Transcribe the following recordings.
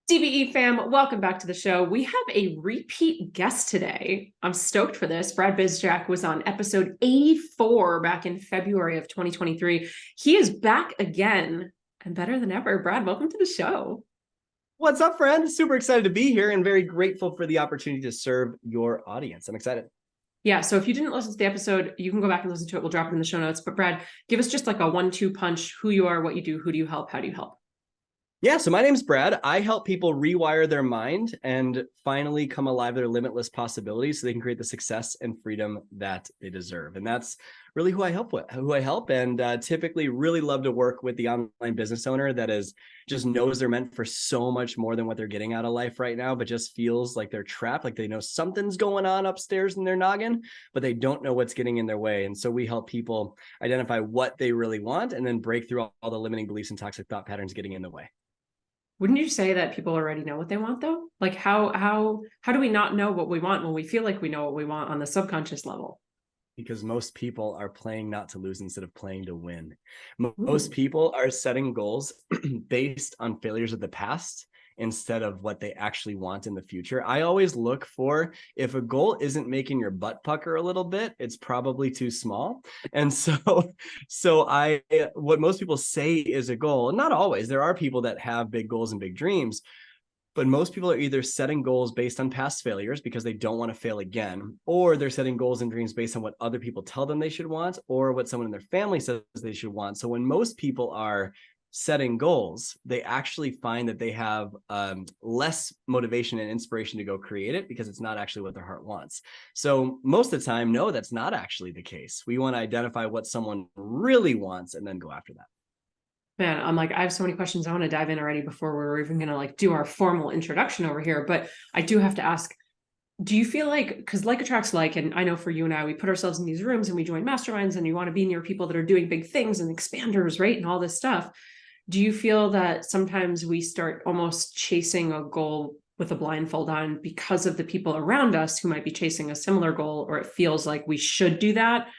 DBE fam, welcome back to the show. We have a repeat guest today. I'm stoked for this. Brad Bizjack was on episode 84 back in February of 2023. He is back again and better than ever. Brad, welcome to the show. What's up, friend? Super excited to be here and very grateful for the opportunity to serve your audience. I'm excited. Yeah, so if you didn't listen to the episode, you can go back and listen to it. We'll drop it in the show notes. But Brad, give us just like a 1-2 punch. Who you are, what you do, who do you help, how do you help? Yeah, so my name's Brad. I help people rewire their mind and finally come alive their limitless possibilities so they can create the success and freedom that they deserve. And that's really who I help and typically really love to work with the online business owner that just knows they're meant for so much more than what they're getting out of life right now, but just feels like they're trapped, like they know something's going on upstairs in their noggin, but they don't know what's getting in their way. And so we help people identify what they really want and then break through all the limiting beliefs and toxic thought patterns getting in the way. Wouldn't you say that people already know what they want though? Like how do we not know what we want when we feel like we know what we want on the subconscious level? Because most people are playing not to lose instead of playing to win. Ooh. Most people are setting goals based on failures of the past instead of what they actually want in the future. I always look for, if a goal isn't making your butt pucker a little bit, it's probably too small. And what most people say is a goal, and not always, there are people that have big goals and big dreams, but most people are either setting goals based on past failures because they don't want to fail again, or they're setting goals and dreams based on what other people tell them they should want, or what someone in their family says they should want. So when most people are setting goals, they actually find that they have less motivation and inspiration to go create it because it's not actually what their heart wants. So most of the time, no, that's not actually the case. We want to identify what someone really wants and then go after that. Man, I'm like, I have so many questions I want to dive in already before we're even going to like do our formal introduction over here. But I do have to ask, do you feel like, because like attracts like, and I know for you and I, we put ourselves in these rooms and we join masterminds and you want to be near people that are doing big things and expanders, right? And all this stuff. Do you feel that sometimes we start almost chasing a goal with a blindfold on because of the people around us who might be chasing a similar goal, or it feels like we should do that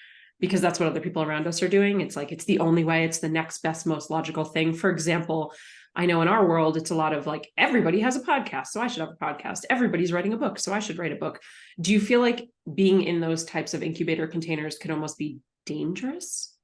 because that's what other people around us are doing? It's like, it's the only way, it's the next best, most logical thing. For example, I know in our world, it's a lot of like, everybody has a podcast, so I should have a podcast. Everybody's writing a book, so I should write a book. Do you feel like being in those types of incubator containers could almost be dangerous?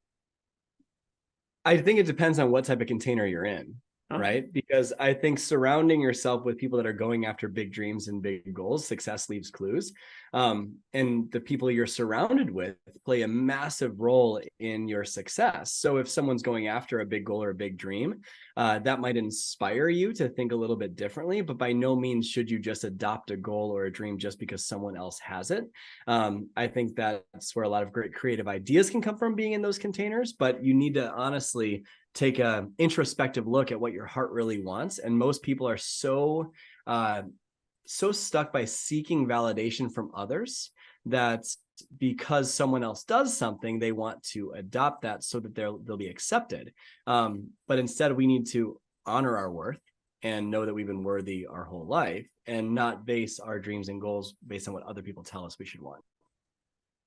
I think it depends on what type of container you're in, right? Because I think surrounding yourself with people that are going after big dreams and big goals, success leaves clues. And the people you're surrounded with play a massive role in your success. So if someone's going after a big goal or a big dream, that might inspire you to think a little bit differently, but by no means should you just adopt a goal or a dream just because someone else has it. I think that's where a lot of great creative ideas can come from, being in those containers, but you need to honestly take an introspective look at what your heart really wants. And most people are so stuck by seeking validation from others that because someone else does something, they want to adopt that so that they'll be accepted. But instead, we need to honor our worth and know that we've been worthy our whole life and not base our dreams and goals based on what other people tell us we should want.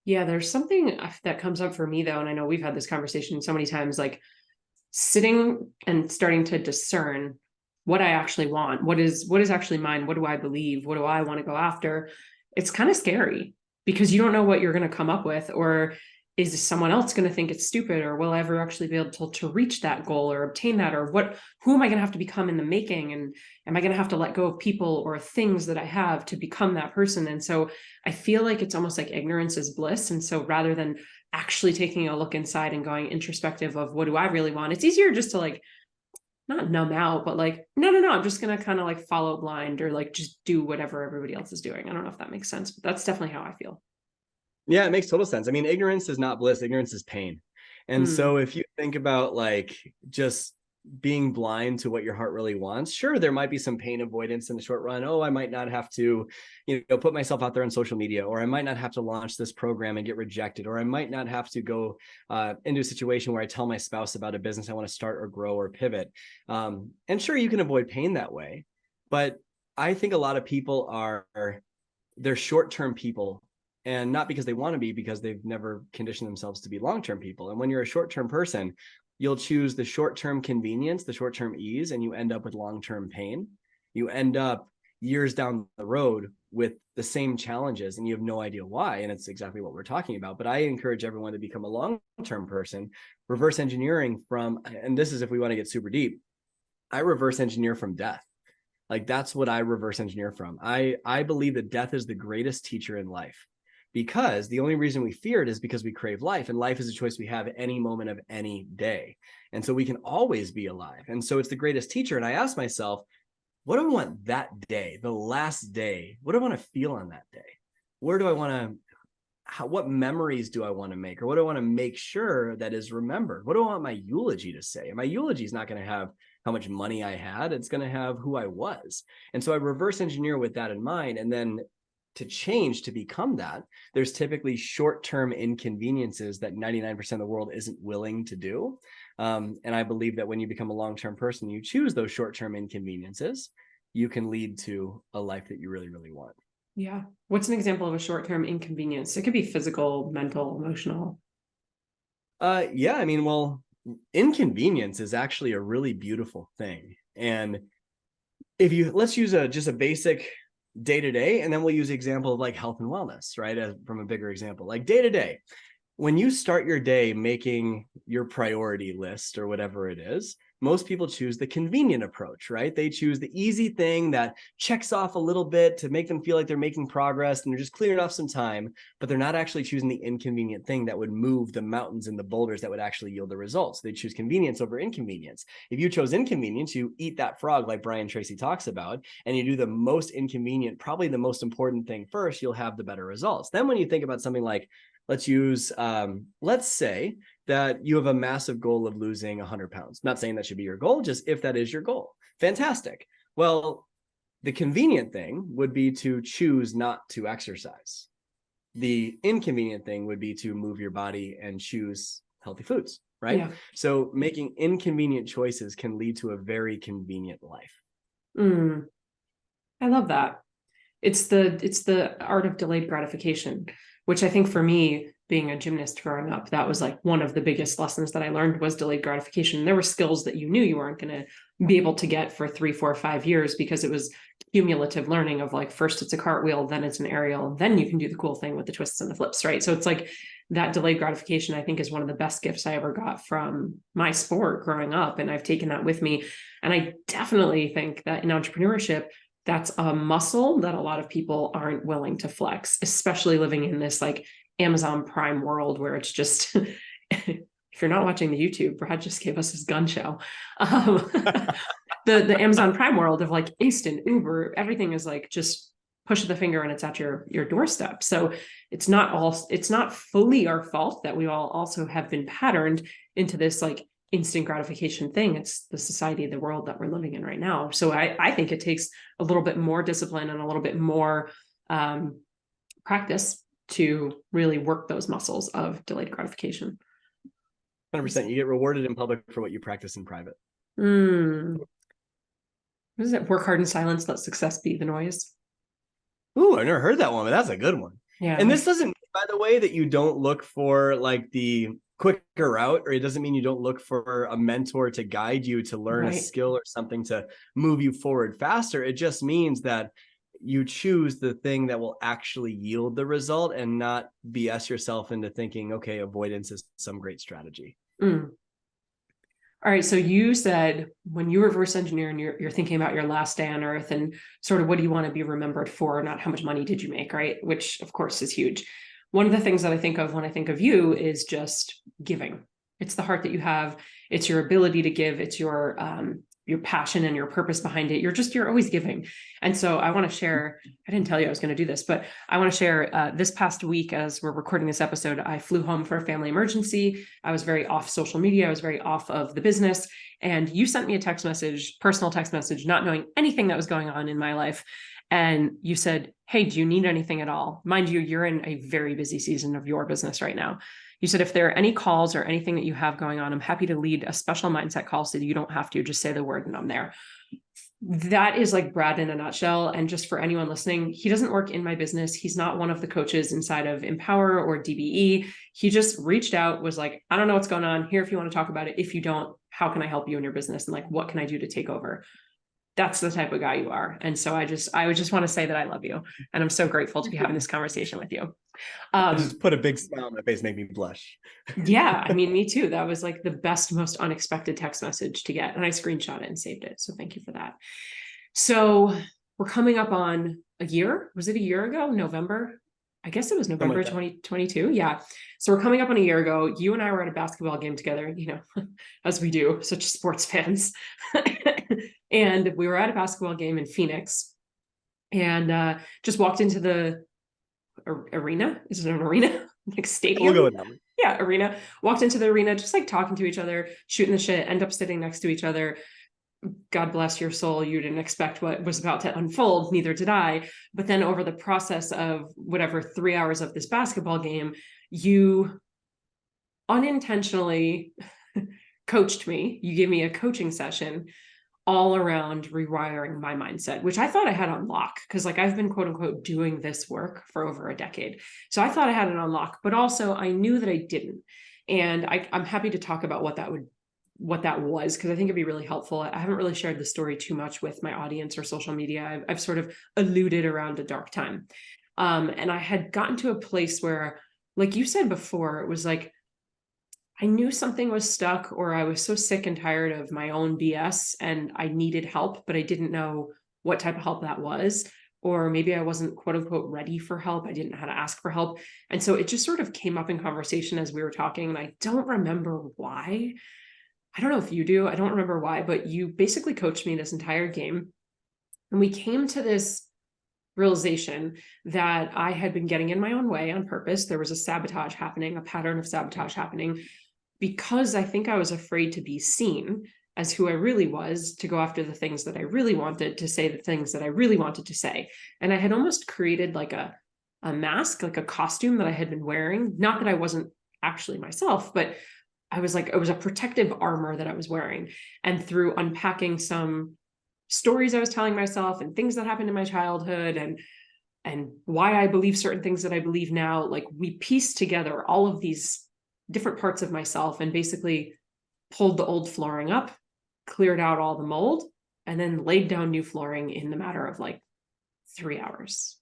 Yeah, there's something that comes up for me though, and I know we've had this conversation so many times, like sitting and starting to discern what I actually want, what is actually mine, what do I believe, what do I want to go after. It's kind of scary because you don't know what you're going to come up with, or is someone else going to think it's stupid, or will I ever actually be able to reach that goal or obtain that, or who am I going to have to become in the making, and am I going to have to let go of people or things that I have to become that person? And so I feel like it's almost like ignorance is bliss. And so rather than actually taking a look inside and going introspective of what do I really want, it's easier just to like not numb out, but like, no, I'm just going to kind of like follow blind or like just do whatever everybody else is doing. I don't know if that makes sense, but that's definitely how I feel. Yeah, it makes total sense. I mean, ignorance is not bliss. Ignorance is pain. And so if you think about like just being blind to what your heart really wants, sure, there might be some pain avoidance in the short run. Oh, I might not have to, put myself out there on social media, or I might not have to launch this program and get rejected, or I might not have to go into a situation where I tell my spouse about a business I want to start or grow or pivot. And sure, you can avoid pain that way. But I think a lot of people they're short-term people. And not because they want to be, because they've never conditioned themselves to be long-term people. And when you're a short-term person, you'll choose the short-term convenience, the short-term ease, and you end up with long-term pain. you end up years down the road with the same challenges and you have no idea why. And it's exactly what we're talking about. But I encourage everyone to become a long-term person, reverse engineering from, and this is if we want to get super deep, I reverse engineer from death. Like that's what I reverse engineer from. I believe that death is the greatest teacher in life, because the only reason we fear it is because we crave life, and life is a choice we have any moment of any day. And so we can always be alive. And so it's the greatest teacher. And I ask myself, what do I want that day, the last day? What do I want to feel on that day? Where do I want to, what memories do I want to make? Or what do I want to make sure that is remembered? What do I want my eulogy to say? And my eulogy is not going to have how much money I had. It's going to have who I was. And so I reverse engineer with that in mind. And then to change, to become that, there's typically short-term inconveniences that 99% of the world isn't willing to do. And I believe that when you become a long-term person, you choose those short-term inconveniences, you can lead to a life that you really, really want. Yeah. What's an example of a short-term inconvenience? It could be physical, mental, emotional. Yeah, I mean, well, inconvenience is actually a really beautiful thing. And if you, let's use just a basic day-to-day, and then we'll use the example of like health and wellness, right? From a bigger example, like day-to-day. When you start your day making your priority list or whatever it is, most people choose the convenient approach, right? They choose the easy thing that checks off a little bit to make them feel like they're making progress and they're just clearing off some time, but they're not actually choosing the inconvenient thing that would move the mountains and the boulders that would actually yield the results. They choose convenience over inconvenience. If you chose inconvenience, you eat that frog like Brian Tracy talks about, and you do the most inconvenient, probably the most important thing first, you'll have the better results. Then when you think about something like, let's say that you have a massive goal of losing 100 pounds. Not saying that should be your goal, just if that is your goal. Fantastic. Well, the convenient thing would be to choose not to exercise. The inconvenient thing would be to move your body and choose healthy foods, right? Yeah. So making inconvenient choices can lead to a very convenient life. I love that. It's the art of delayed gratification, which I think for me, being a gymnast growing up, that was like one of the biggest lessons that I learned was delayed gratification. There were skills that you knew you weren't going to be able to get for 3, 4, 5 years because it was cumulative learning of like, first it's a cartwheel, then it's an aerial, then you can do the cool thing with the twists and the flips, right? So it's like that delayed gratification, I think, is one of the best gifts I ever got from my sport growing up. And I've taken that with me. And I definitely think that in entrepreneurship, that's a muscle that a lot of people aren't willing to flex, especially living in this like Amazon Prime world where it's just, if you're not watching the YouTube, Brad just gave us his gun show. The Amazon Prime world of like instant Uber, everything is like just push of the finger and it's at your doorstep. So it's not fully our fault that we all also have been patterned into this like instant gratification thing. It's the society, the world that we're living in right now. So I think it takes a little bit more discipline and a little bit more practice to really work those muscles of delayed gratification. 100%. You get rewarded in public for what you practice in private. What is it? Work hard in silence, let success be the noise. Ooh, I've never heard that one, but that's a good one. Yeah. And this doesn't mean, by the way, that you don't look for like the quicker route, or it doesn't mean you don't look for a mentor to guide you to learn a skill or something to move you forward faster. It just means that you choose the thing that will actually yield the result and not BS yourself into thinking, okay, avoidance is some great strategy. All right. So you said when you reverse engineer and you're thinking about your last day on earth and sort of what do you want to be remembered for, not how much money did you make, right? Which of course is huge. One of the things that I think of when I think of you is just giving. It's the heart that you have. It's your ability to give. It's your passion and your purpose behind it. You're always giving. And so I want to share, I didn't tell you I was going to do this, but I want to share this past week as we're recording this episode, I flew home for a family emergency. I was very off social media. I was very off of the business. And you sent me a text message, personal text message, not knowing anything that was going on in my life. And you said, hey, do you need anything at all? Mind you, you're in a very busy season of your business right now. You said, if there are any calls or anything that you have going on, I'm happy to lead a special mindset call so that you don't have to, just say the word and I'm there. That is like Brad in a nutshell. And just for anyone listening, he doesn't work in my business. He's not one of the coaches inside of Empower or DBE. He just reached out, was like, I don't know what's going on here. If you want to talk about it, if you don't, how can I help you in your business? And like, what can I do to take over? that's the type of guy you are. And so I would just want to say that I love you. And I'm so grateful to be having this conversation with you. I just put a big smile on my face, make me blush. Yeah, I mean, me too. That was like the best, most unexpected text message to get. And I screenshot it and saved it. So thank you for that. So we're coming up on a year. Was it a year ago? November? I guess it was November 2022. Yeah. So we're coming up on a year ago. You and I were at a basketball game together, as we do, such sports fans. And we were at a basketball game in Phoenix and just walked into the arena. Is it an arena? Like stadium? We'll go with that one. Yeah, arena. Walked into the arena, just like talking to each other, shooting the shit, end up sitting next to each other. God bless your soul. You didn't expect what was about to unfold. Neither did I. But then over the process of whatever 3 hours of this basketball game, you unintentionally coached me. You gave me a coaching session all around rewiring my mindset, which I thought I had on lock because like I've been quote unquote doing this work for over a decade. So I thought I had it on lock, but also I knew that I didn't. And I'm happy to talk about what that was, because I think it'd be really helpful. I haven't really shared the story too much with my audience or social media. I've sort of alluded around a dark time. And I had gotten to a place where, like you said before, it was like, I knew something was stuck, or I was so sick and tired of my own BS and I needed help, but I didn't know what type of help that was. Or maybe I wasn't quote unquote ready for help. I didn't know how to ask for help. And so it just sort of came up in conversation as we were talking. And I don't remember why. I don't know if you do. I don't remember why, but you basically coached me this entire game. And we came to this realization that I had been getting in my own way on purpose. There was a sabotage happening, a pattern of sabotage happening, because I think I was afraid to be seen as who I really was, to go after the things that I really wanted, to say the things that I really wanted to say. And I had almost created like a mask, like a costume that I had been wearing. Not that I wasn't actually myself, but I was like, it was a protective armor that I was wearing. And through unpacking some stories I was telling myself and things that happened in my childhood and why I believe certain things that I believe now, like we pieced together all of these different parts of myself and basically pulled the old flooring up, cleared out all the mold, and then laid down new flooring in the matter of like 3 hours.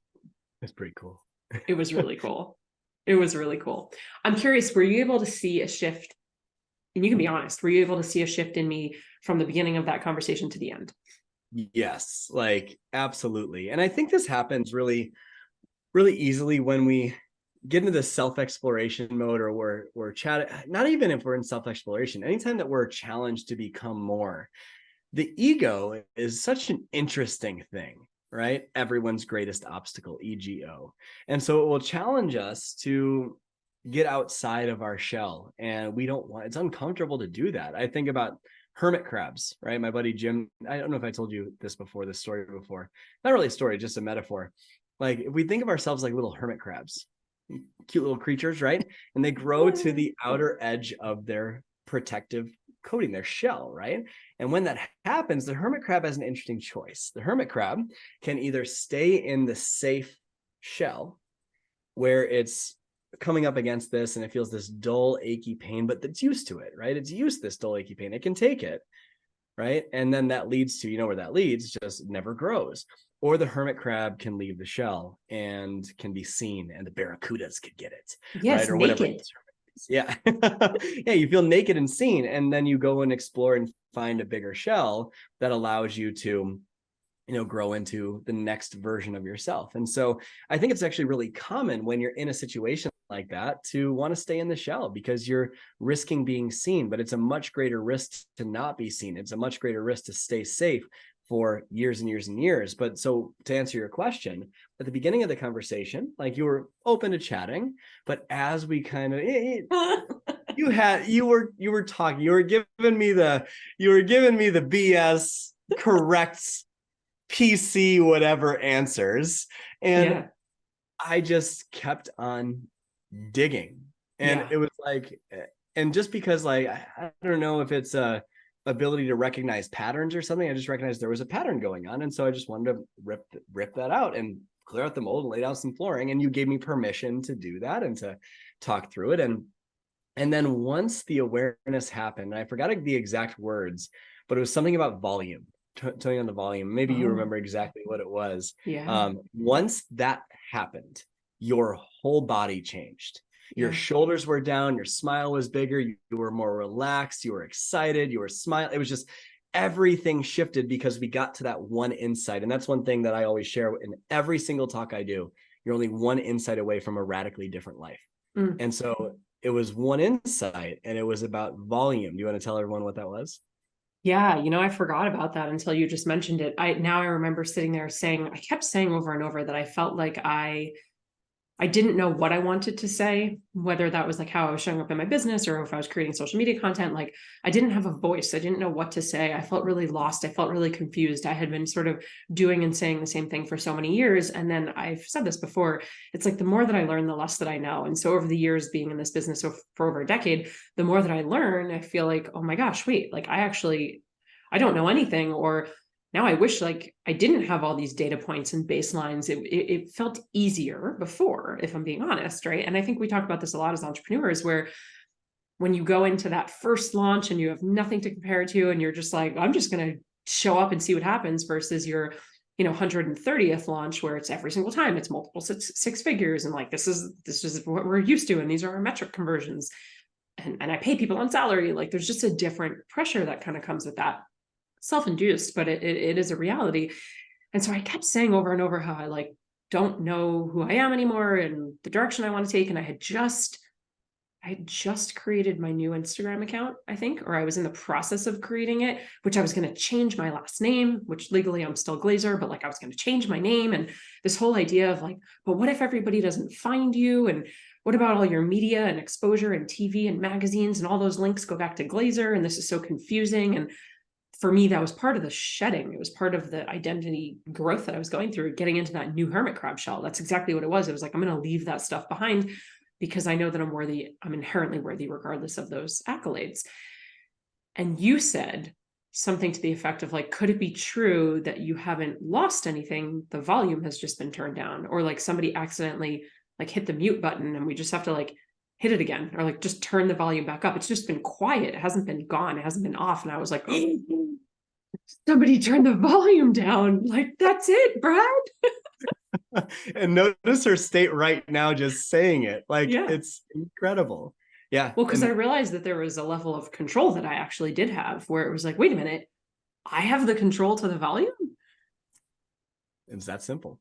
That's pretty cool. It was really cool. It was really cool. I'm curious, were you able to see a shift? And you can be honest, were you able to see a shift in me from the beginning of that conversation to the end? Yes, like absolutely. And I think this happens really, really easily when we get into the self-exploration mode, or we're chatting, not even if we're in self-exploration, anytime that we're challenged to become more. The ego is such an interesting thing, right? Everyone's greatest obstacle, EGO. And so it will challenge us to get outside of our shell. And we don't want, it's uncomfortable to do that. I think about hermit crabs, right? My buddy Jim, I don't know if I told you this story before. Not really a story, just a metaphor. Like if we think of ourselves like little hermit crabs, cute little creatures, right? And they grow to the outer edge of their protective coating, their shell, right? And when that happens, the hermit crab has an interesting choice. The hermit crab can either stay in the safe shell where it's coming up against this and it feels this dull, achy pain, but it's used to it, right? It's used to this dull, achy pain. It can take it, right? And then that leads to, where that leads, just never grows. Or the hermit crab can leave the shell and can be seen, and the barracudas could get it. Yes, right? Or naked. whatever. Yeah. Yeah, you feel naked and seen, and then you go and explore and find a bigger shell that allows you to, grow into the next version of yourself. And so I think it's actually really common when you're in a situation like that to want to stay in the shell because you're risking being seen, but it's a much greater risk to not be seen. It's a much greater risk to stay safe for years and years and years. But so to answer your question, at the beginning of the conversation, like you were open to chatting, but as we kind of you were talking, you were giving me the BS correct PC whatever answers, and I just kept on digging, and it was like, and just because like I don't know if it's a ability to recognize patterns or something, I just recognized there was a pattern going on, and so I just wanted to rip that out and clear out the mold and lay down some flooring, and you gave me permission to do that and to talk through it, and then once the awareness happened, I forgot the exact words, but it was something about volume. toning on the volume. Maybe you remember exactly what it was. Yeah. Once that happened, your whole body changed. Your shoulders were down, your smile was bigger, you were more relaxed, you were excited, you were smiling. It was just everything shifted because we got to that one insight. And that's one thing that I always share in every single talk I do. You're only one insight away from a radically different life. And so it was one insight, and it was about volume. Do you want to tell everyone what that was? Yeah, I forgot about that until you just mentioned it. I remember sitting there I kept saying over and over that I felt like I didn't know what I wanted to say, whether that was like how I was showing up in my business or if I was creating social media content. Like I didn't have a voice. I didn't know what to say. I felt really lost. I felt really confused. I had been sort of doing and saying the same thing for so many years. And then I've said this before, it's like the more that I learn, the less that I know. And so over the years being in this business for over a decade, the more that I learn, I feel like, oh my gosh, wait, like I don't know anything, or now I wish like I didn't have all these data points and baselines. It felt easier before, if I'm being honest, right? And I think we talk about this a lot as entrepreneurs, where when you go into that first launch and you have nothing to compare to, and you're just like, I'm just going to show up and see what happens, versus your 130th launch where it's every single time it's multiple six figures, and like this is what we're used to, and these are our metric conversions, and I pay people on salary. Like there's just a different pressure that kind of comes with that. Self-induced, but it is a reality. And so I kept saying over and over how I like don't know who I am anymore and the direction I want to take. And I had just created my new Instagram account, I think, or I was in the process of creating it, which I was going to change my last name, which legally I'm still Glazer, but like I was going to change my name. And this whole idea of like, but what if everybody doesn't find you? And what about all your media and exposure and TV and magazines and all those links go back to Glazer? And this is so confusing. And for me, that was part of the shedding. It was part of the identity growth that I was going through, getting into that new hermit crab shell. That's exactly what it was. It was like, I'm going to leave that stuff behind because I know that I'm worthy. I'm inherently worthy regardless of those accolades. And you said something to the effect of like, could it be true that you haven't lost anything? The volume has just been turned down, or like somebody accidentally like hit the mute button and we just have to like hit it again, or like just turn the volume back up. It's just been quiet. It hasn't been gone. It hasn't been off. And I was like, oh, somebody turn the volume down. Like, that's it, Brad. And notice her state right now, just saying it. Like, it's incredible. Yeah. Well, because I realized that there was a level of control that I actually did have, where it was like, wait a minute, I have the control to the volume. It's that simple.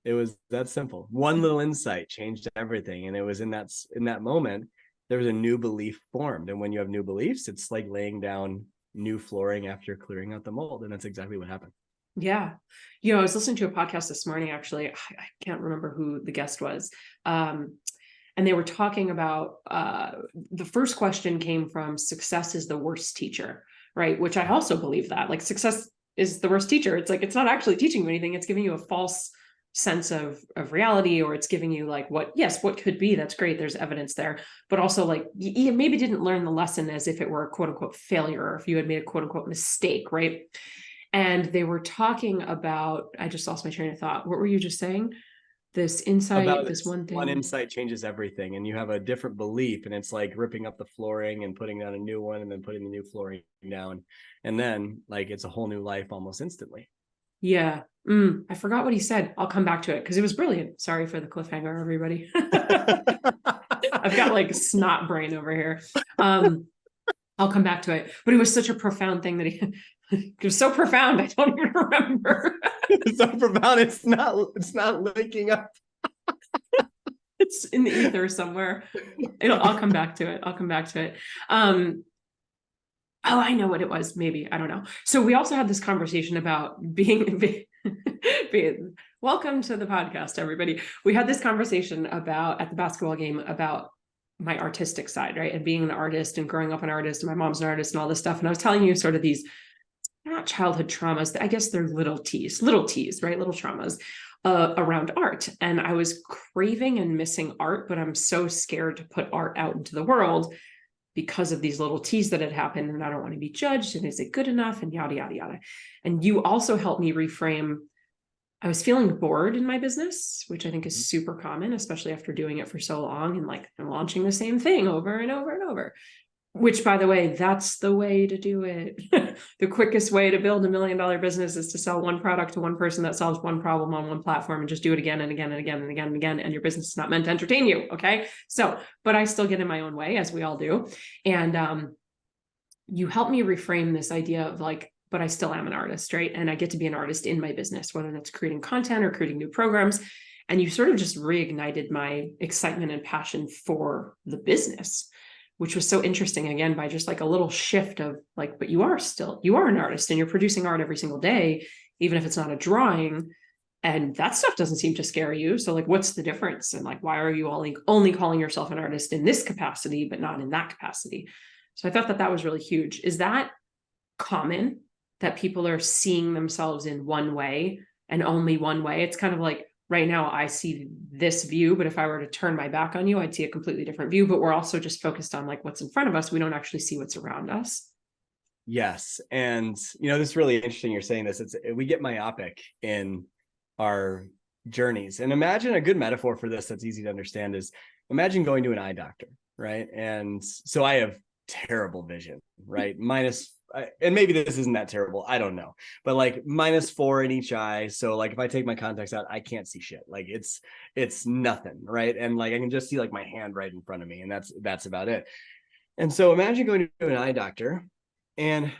It was that simple. One little insight changed everything. And it was in that moment, there was a new belief formed. And when you have new beliefs, it's like laying down new flooring after clearing out the mold. And that's exactly what happened. Yeah. I was listening to a podcast this morning, actually. I can't remember who the guest was. And they were talking about the first question came from success is the worst teacher, right? Which I also believe that, like, success is the worst teacher. It's like, it's not actually teaching you anything. It's giving you a false sense of reality, or it's giving you like what could be. That's great. There's evidence there, but also like you maybe didn't learn the lesson as if it were a quote unquote failure, or if you had made a quote unquote mistake. Right. And they were talking about, I just lost my train of thought. What were you just saying? This insight, about this one thing. One insight changes everything, and you have a different belief, and it's like ripping up the flooring and putting down a new one, and then putting the new flooring down, and then like it's a whole new life almost instantly. Yeah. I forgot what he said. I'll come back to it because it was brilliant. Sorry for the cliffhanger, everybody. I've got like snot brain over here. I'll come back to it. But it was such a profound thing that it was so profound. I don't even remember. It's so profound. It's not linking up. It's in the ether somewhere. I'll come back to it. Oh, I know what it was. Maybe. I don't know. So we also had this conversation about being welcome to the podcast, everybody. We had this conversation about at the basketball game about my artistic side, right? And being an artist and growing up an artist, and my mom's an artist and all this stuff. And I was telling you sort of these, not childhood traumas, I guess they're little T's, right? Little traumas around art. And I was craving and missing art, but I'm so scared to put art out into the world because of these little T's that had happened, and I don't want to be judged, and is it good enough, and yada, yada, yada. And you also helped me reframe. I was feeling bored in my business, which I think is super common, especially after doing it for so long and like I'm launching the same thing over and over and over. Which, by the way, that's the way to do it. The quickest way to build $1 million business is to sell one product to one person that solves one problem on one platform, and just do it again and again and again and again and again. And your business is not meant to entertain you. Okay. So, but I still get in my own way, as we all do. And you help me reframe this idea of like, but I still am an artist, right? And I get to be an artist in my business, whether that's creating content or creating new programs. And you sort of just reignited my excitement and passion for the business, which was so interesting, again, by just like a little shift of like, but you are an artist and you're producing art every single day, even if it's not a drawing. And that stuff doesn't seem to scare you. So like, what's the difference? And like, why are you only calling yourself an artist in this capacity, but not in that capacity? So I thought that was really huge. Is that common, that people are seeing themselves in one way and only one way? It's kind of like, right now I see this view, but if I were to turn my back on you, I'd see a completely different view. But we're also just focused on like what's in front of us. We don't actually see what's around us. Yes. And, this is really interesting. You're saying this, we get myopic in our journeys. And imagine a good metaphor for this that's easy to understand is, imagine going to an eye doctor, right? And so I have terrible vision, right? And maybe this isn't that terrible, I don't know, but like -4 in each eye. So like if I take my contacts out, I can't see shit. Like it's nothing, right? And like I can just see like my hand right in front of me, and that's about it. And so imagine going to an eye doctor, and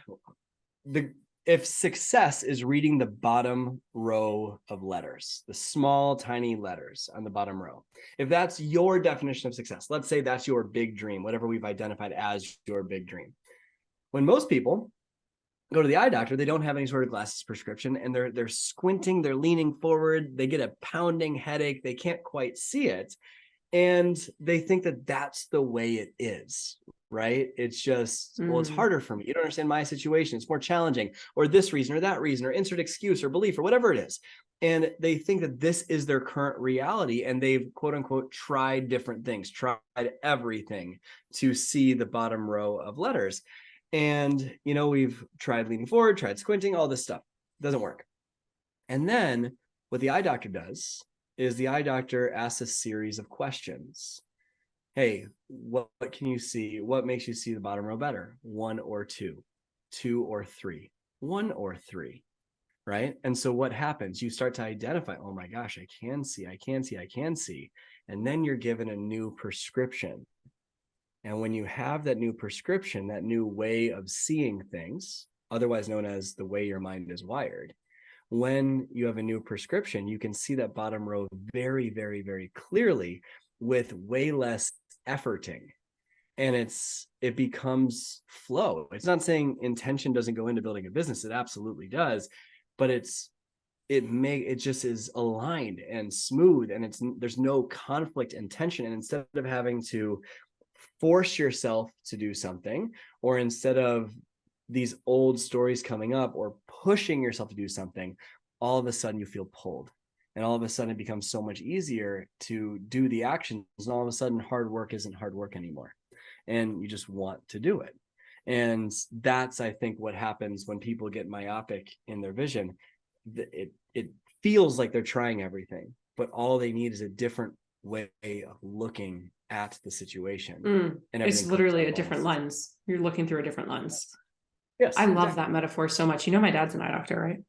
if success is reading the bottom row of letters, the small tiny letters on the bottom row, if that's your definition of success, let's say that's your big dream, whatever we've identified as your big dream. When most people go to the eye doctor, they don't have any sort of glasses prescription, and they're squinting, they're leaning forward, they get a pounding headache, they can't quite see it, and they think that that's the way it is, right? It's just, well, it's harder for me. You don't understand my situation. It's more challenging, or this reason or that reason, or insert excuse or belief or whatever it is. And they think that this is their current reality, and they've quote unquote tried different things, tried everything to see the bottom row of letters. And, we've tried leaning forward, tried squinting, all this stuff doesn't work. And then what the eye doctor does is the eye doctor asks a series of questions. Hey, what can you see? What makes you see the bottom row better? 1 or 2, 2 or 3, 1 or 3, right? And so what happens? You start to identify, oh my gosh, I can see. And then you're given a new prescription. And when you have that new prescription, that new way of seeing things, otherwise known as the way your mind is wired, when you have a new prescription, you can see that bottom row very, very, very clearly with way less efforting. And it becomes flow. It's not saying intention doesn't go into building a business. It absolutely does. But it just is aligned and smooth, and there's no conflict and tension. And instead of having to force yourself to do something, or instead of these old stories coming up or pushing yourself to do something, all of a sudden you feel pulled, and all of a sudden it becomes so much easier to do the actions, and all of a sudden hard work isn't hard work anymore, and you just want to do it. And that's, I think, what happens when people get myopic in their vision. It feels like they're trying everything, but all they need is a different way of looking at the situation. And it's literally a different lens. You're looking through a different lens. Yes, I love that metaphor so much. My dad's an eye doctor, right?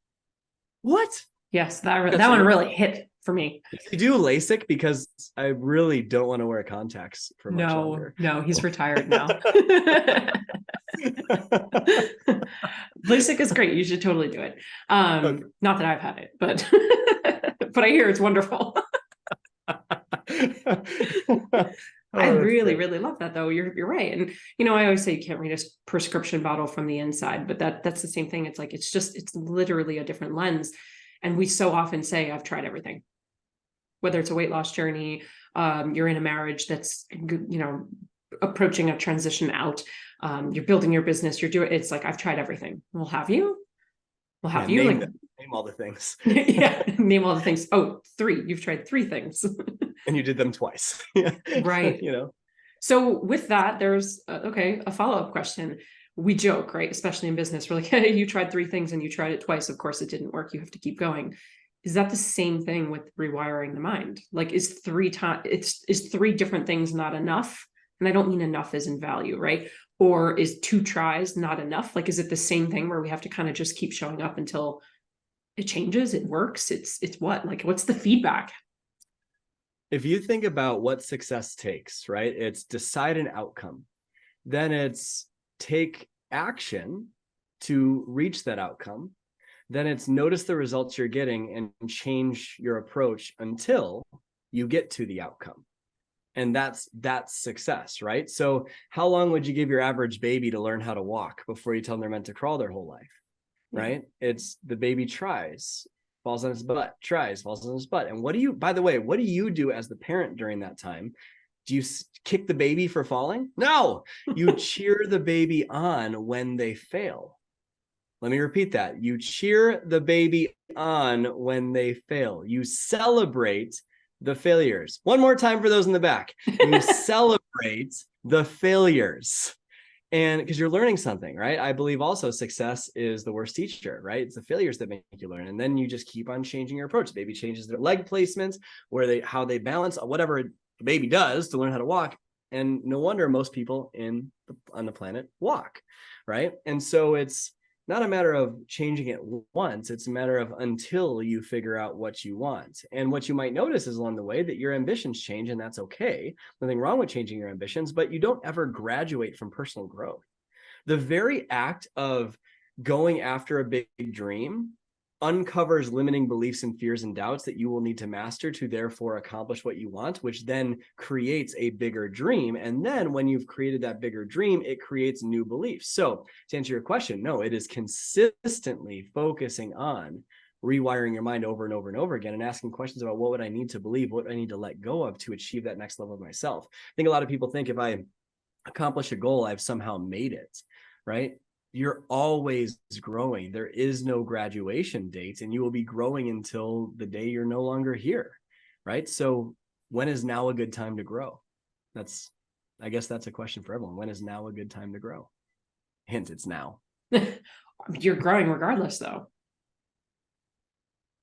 What? Yes, that one really hit for me. You do LASIK? Because I really don't want to wear contacts for much longer. No, he's retired now. LASIK is great. You should totally do it. Okay. Not that I've had it, but but I hear it's wonderful. I really, really love that, though. You're right. And, I always say you can't read a prescription bottle from the inside, but that's the same thing. It's like, it's literally a different lens. And we so often say, I've tried everything, whether it's a weight loss journey, you're in a marriage that's, approaching a transition out, you're building your business, it's like, I've tried everything. Well, have you? Well, have you? Name all the things. Yeah, name all the things. Oh, 3. You've tried 3 things. And you did them twice. Right. So with that, there's a follow-up question. We joke, right? Especially in business. We're like, hey, you tried 3 things and you tried it twice. Of course it didn't work. You have to keep going. Is that the same thing with rewiring the mind? Like, is 3 different things not enough? And I don't mean enough as in value, right? Or is 2 tries not enough? Like, is it the same thing where we have to kind of just keep showing up until it changes, it works? It's what? Like, what's the feedback? If you think about what success takes, right? It's decide an outcome. Then it's take action to reach that outcome. Then it's notice the results you're getting and change your approach until you get to the outcome. And that's success, right? So how long would you give your average baby to learn how to walk before you tell them they're meant to crawl their whole life, right? It's the baby tries, falls on his butt, tries, falls on his butt. And by the way, what do you do as the parent during that time? Do you kick the baby for falling? No, you cheer the baby on when they fail. Let me repeat that. You cheer the baby on when they fail. You celebrate the failures. One more time for those in the back. You celebrate the failures. And because you're learning something, right? I believe also success is the worst teacher, right? It's the failures that make you learn. And then you just keep on changing your approach. The baby changes their leg placements, how they balance, whatever the baby does to learn how to walk. And no wonder most people on the planet walk, right? And so it's not a matter of changing it once. It's a matter of until you figure out what you want. And what you might notice is along the way that your ambitions change, and that's okay. Nothing wrong with changing your ambitions, but you don't ever graduate from personal growth. The very act of going after a big dream uncovers limiting beliefs and fears and doubts that you will need to master to therefore accomplish what you want, which then creates a bigger dream. And then when you've created that bigger dream, it creates new beliefs. So to answer your question, no, it is consistently focusing on rewiring your mind over and over and over again and asking questions about what would I need to believe, what I need to let go of to achieve that next level of myself. I think a lot of people think if I accomplish a goal, I've somehow made it, right? You're always growing. There is no graduation date, and you will be growing until the day you're no longer here, right? So when is now a good time to grow? I guess that's a question for everyone. When is now a good time to grow? Hint, it's now. You're growing regardless, though.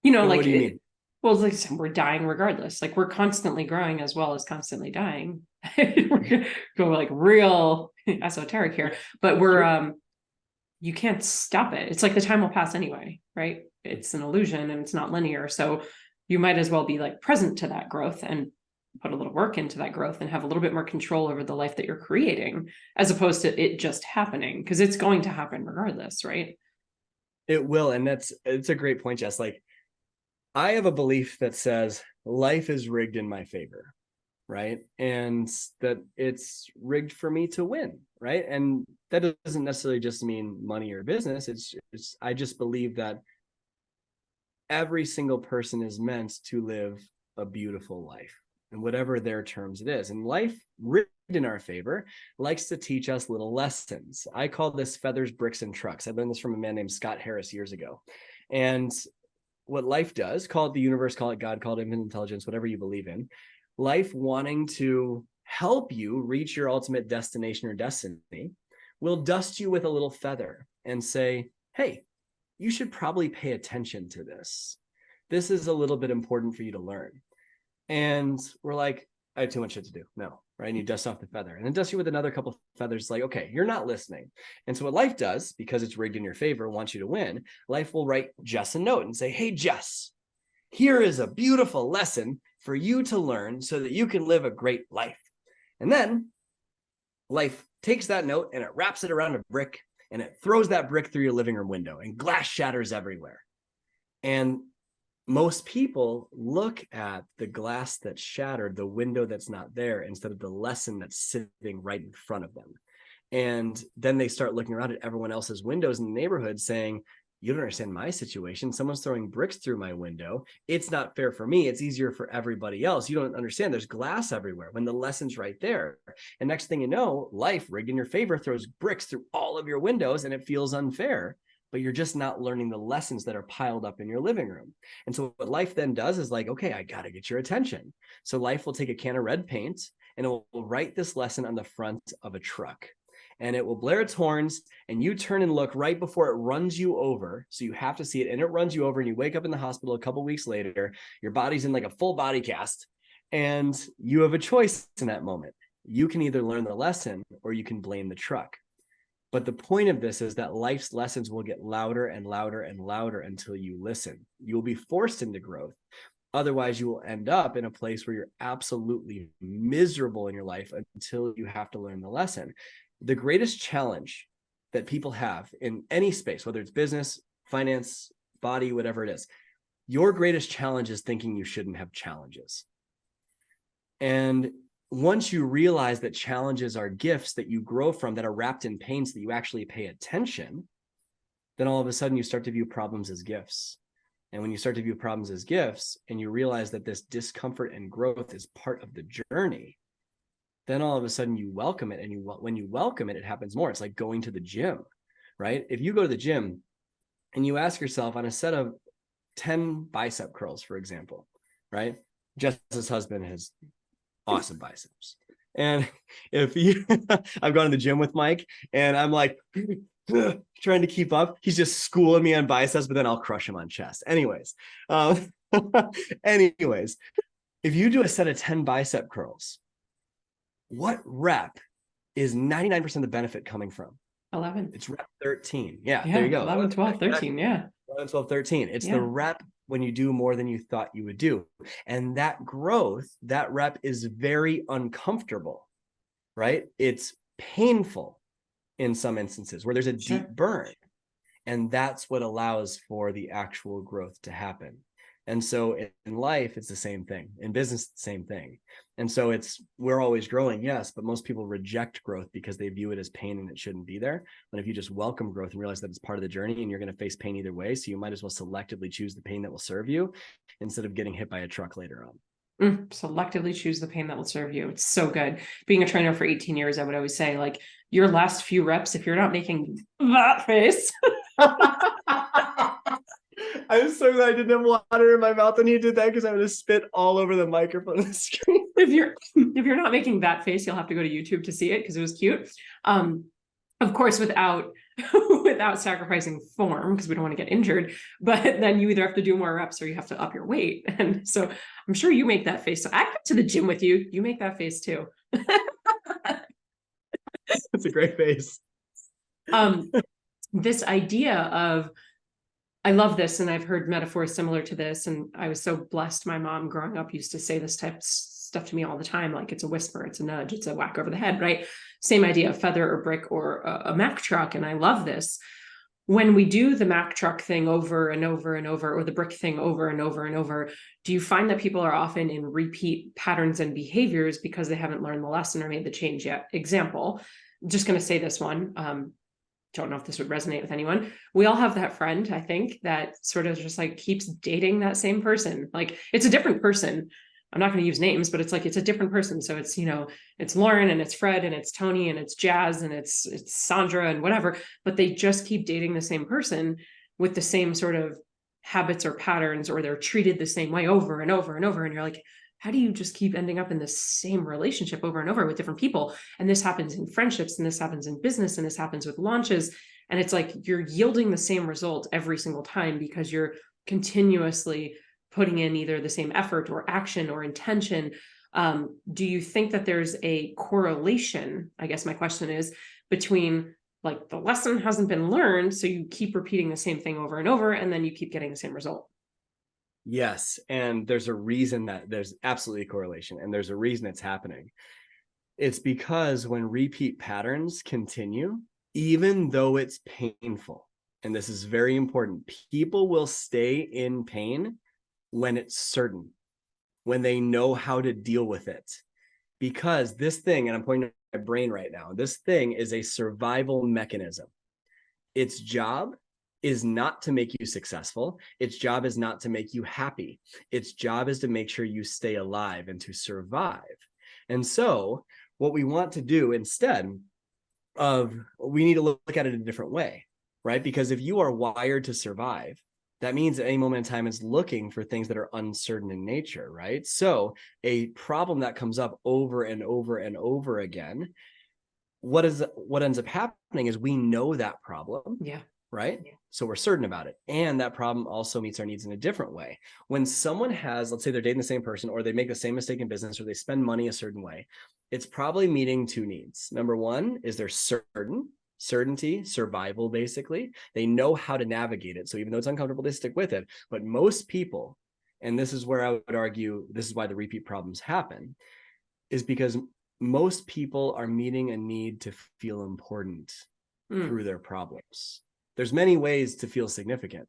You know, What like, do you mean? Well, it's like we're dying regardless. Like, we're constantly growing as well as constantly dying. We're going like real esoteric here, but you can't stop it. It's like the time will pass anyway, right? It's an illusion and it's not linear. So you might as well be like present to that growth and put a little work into that growth and have a little bit more control over the life that you're creating, as opposed to it just happening, because it's going to happen regardless, right? It will. And it's a great point, Jess. Like, I have a belief that says life is rigged in my favor, right? And that it's rigged for me to win, right? And that doesn't necessarily just mean money or business. I just believe that every single person is meant to live a beautiful life, and whatever their terms it is. And life rigged in our favor likes to teach us little lessons. I call this feathers, bricks, and trucks. I learned this from a man named Scott Harris years ago. And what life does, call it the universe, call it God, call it infinite intelligence, whatever you believe in, life wanting to help you reach your ultimate destination or destiny will dust you with a little feather and say, hey, you should probably pay attention to this. This is a little bit important for you to learn. And we're like, I have too much shit to do. No, right? And you dust off the feather and then dust you with another couple of feathers. Like, okay, you're not listening. And so what life does, because it's rigged in your favor, wants you to win, life will write Jess a note and say, hey, Jess, here is a beautiful lesson for you to learn so that you can live a great life. And then life takes that note and it wraps it around a brick and it throws that brick through your living room window and glass shatters everywhere. And most people look at the glass that's shattered, the window that's not there, instead of the lesson that's sitting right in front of them. And then they start looking around at everyone else's windows in the neighborhood saying, you don't understand my situation. Someone's throwing bricks through my window. It's not fair for me. It's easier for everybody else. You don't understand. There's glass everywhere when the lesson's right there. And next thing you know, life rigged in your favor throws bricks through all of your windows and it feels unfair, but you're just not learning the lessons that are piled up in your living room. And so what life then does is like, okay, I got to get your attention. So life will take a can of red paint and it will write this lesson on the front of a truck. And it will blare its horns and you turn and look right before it runs you over. So you have to see it and it runs you over and you wake up in the hospital a couple of weeks later, your body's in like a full body cast and you have a choice in that moment. You can either learn the lesson or you can blame the truck. But the point of this is that life's lessons will get louder and louder and louder until you listen. You'll be forced into growth. Otherwise, you will end up in a place where you're absolutely miserable in your life until you have to learn the lesson. The greatest challenge that people have in any space, whether it's business, finance, body, whatever it is, your greatest challenge is thinking you shouldn't have challenges. And once you realize that challenges are gifts that you grow from, that are wrapped in pain so that you actually pay attention, then all of a sudden you start to view problems as gifts. And when you start to view problems as gifts and you realize that this discomfort and growth is part of the journey, then all of a sudden you welcome it. And when you welcome it, it happens more. It's like going to the gym, right? If you go to the gym and you ask yourself on a set of 10 bicep curls, for example, right? Jess's husband has awesome biceps. And if you, I've gone to the gym with Mike and I'm like, trying to keep up. He's just schooling me on biceps, but then I'll crush him on chest. Anyways, if you do a set of 10 bicep curls, what rep is 99% of the benefit coming from? 11. It's rep 13. Yeah, there you go. 11, 12, 13. Yeah. 11, 12, 13. It's the rep when you do more than you thought you would do. And that growth, that rep is very uncomfortable, right? It's painful in some instances where there's a deep burn. And that's what allows for the actual growth to happen. And so in life, it's the same thing. In business, the same thing. And so we're always growing, yes, but most people reject growth because they view it as pain and it shouldn't be there. But if you just welcome growth and realize that it's part of the journey and you're going to face pain either way, so you might as well selectively choose the pain that will serve you instead of getting hit by a truck later on. Selectively choose the pain that will serve you. It's so good. Being a trainer for 18 years, I would always say, like, your last few reps, if you're not making that face. I'm so glad I didn't have water in my mouth when you did that, because I would have spit all over the microphone and the screen. If you're not making that face, you'll have to go to YouTube to see it because it was cute. Of course, without sacrificing form, because we don't want to get injured, but then you either have to do more reps or you have to up your weight. And so I'm sure you make that face. So I come to the gym with you. You make that face too. It's a great face. This idea of, I love this, and I've heard metaphors similar to this, and I was so blessed. My mom growing up used to say this type of stuff to me all the time, like it's a whisper, it's a nudge, it's a whack over the head, right? Same idea of feather or brick or a Mack truck. And I love this. When we do the Mack truck thing over and over and over, or the brick thing over and over and over, do you find that people are often in repeat patterns and behaviors because they haven't learned the lesson or made the change yet? Example, just going to say this one. Don't know if this would resonate with anyone. We all have that friend, I think, that sort of just like keeps dating that same person. Like, it's a different person. I'm not going to use names, but it's like, it's a different person. So it's, it's Lauren and it's Fred and it's Tony and it's Jazz and it's Sandra and whatever, but they just keep dating the same person with the same sort of habits or patterns, or they're treated the same way over and over and over. And you're like, how do you just keep ending up in the same relationship over and over with different people? And this happens in friendships, and this happens in business, and this happens with launches. And it's like, you're yielding the same result every single time because you're continuously putting in either the same effort or action or intention. Do you think that there's a correlation, I guess my question is, between like the lesson hasn't been learned, so you keep repeating the same thing over and over, and then you keep getting the same result? Yes. And there's a reason that there's absolutely a correlation, and there's a reason it's happening. It's because when repeat patterns continue, even though it's painful, and this is very important, people will stay in pain when it's certain, when they know how to deal with it. Because this thing, and I'm pointing to my brain right now, this thing is a survival mechanism. Its job is not to make you successful. Its job is not to make you happy. Its job is to make sure you stay alive and to survive. And so what we want to do instead we need to look at it in a different way, right? Because if you are wired to survive, that means at any moment in time it's looking for things that are uncertain in nature, right? So a problem that comes up over and over and over again, what ends up happening is we know that problem. Yeah. Right? Yeah. So we're certain about it. And that problem also meets our needs in a different way. When someone has, let's say they're dating the same person, or they make the same mistake in business, or they spend money a certain way, it's probably meeting two needs. Number one is they're certain. certainty, survival, basically. They know how to navigate it. So even though it's uncomfortable, they stick with it. But most people, and this is where I would argue this is why the repeat problems happen, is because most people are meeting a need to feel important through their problems. There's many ways to feel significant.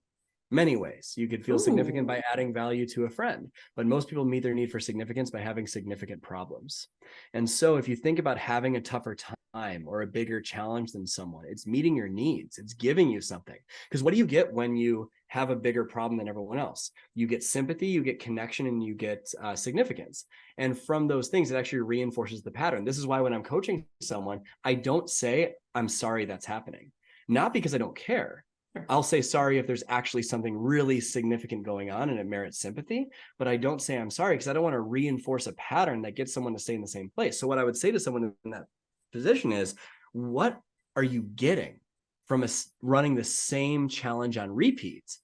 Many ways. You could feel significant by adding value to a friend, but most people meet their need for significance by having significant problems. And so if you think about having a tougher time or a bigger challenge than someone, it's meeting your needs. It's giving you something. Because what do you get when you have a bigger problem than everyone else? You get sympathy, you get connection, and you get significance. And from those things, it actually reinforces the pattern. This is why when I'm coaching someone, I don't say, I'm sorry that's happening. Not because I don't care. I'll say sorry if there's actually something really significant going on and it merits sympathy, but I don't say I'm sorry because I don't want to reinforce a pattern that gets someone to stay in the same place. So what I would say to someone in that position is, what are you getting from running the same challenge on repeat?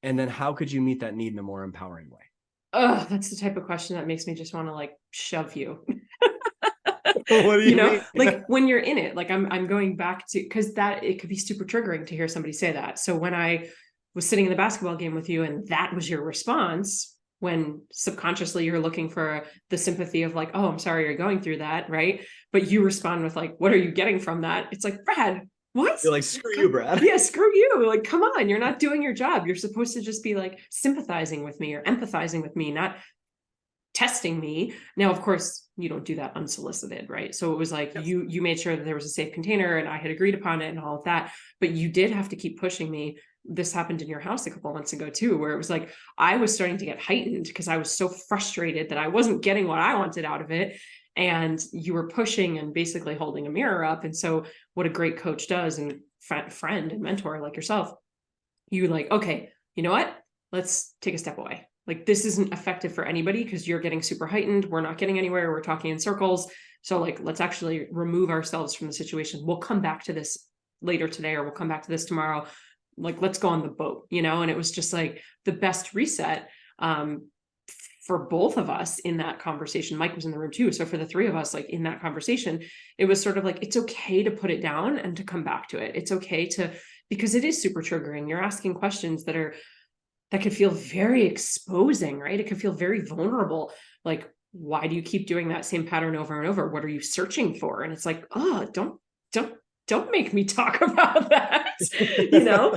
And then how could you meet that need in a more empowering way? Oh, that's the type of question that makes me just want to like shove you. What do you mean? Like when you're in it, like I'm going back to, because that it could be super triggering to hear somebody say that. So when I was sitting in the basketball game with you and that was your response, when subconsciously you're looking for the sympathy of like, oh, I'm sorry you're going through that, right? But you respond with like, what are you getting from that? It's like, Brad, what? You're like, screw you, Brad. Yeah, screw you. Like, come on, you're not doing your job. You're supposed to just be like sympathizing with me or empathizing with me, not testing me. Now, of course, you don't do that unsolicited, right? So it was like you made sure that there was a safe container and I had agreed upon it and all of that, but you did have to keep pushing me. This happened in your house a couple months ago too, where it was like I was starting to get heightened because I was so frustrated that I wasn't getting what I wanted out of it. And you were pushing and basically holding a mirror up. And so what a great coach does, and friend and mentor like yourself, you like, okay, you know what? Let's take a step away. Like this isn't effective for anybody because you're getting super heightened. We're not getting anywhere. We're talking in circles. So like, let's actually remove ourselves from the situation. We'll come back to this later today, or we'll come back to this tomorrow. Like, let's go on the boat, you know? And it was just like the best reset for both of us in that conversation. Mike was in the room too. So for the three of us, like in that conversation, it was sort of like, it's okay to put it down and to come back to it. It's okay to, because it is super triggering. You're asking questions that could feel very exposing, right? It could feel very vulnerable. Like, why do you keep doing that same pattern over and over? What are you searching for? And it's like, oh, don't make me talk about that. You know,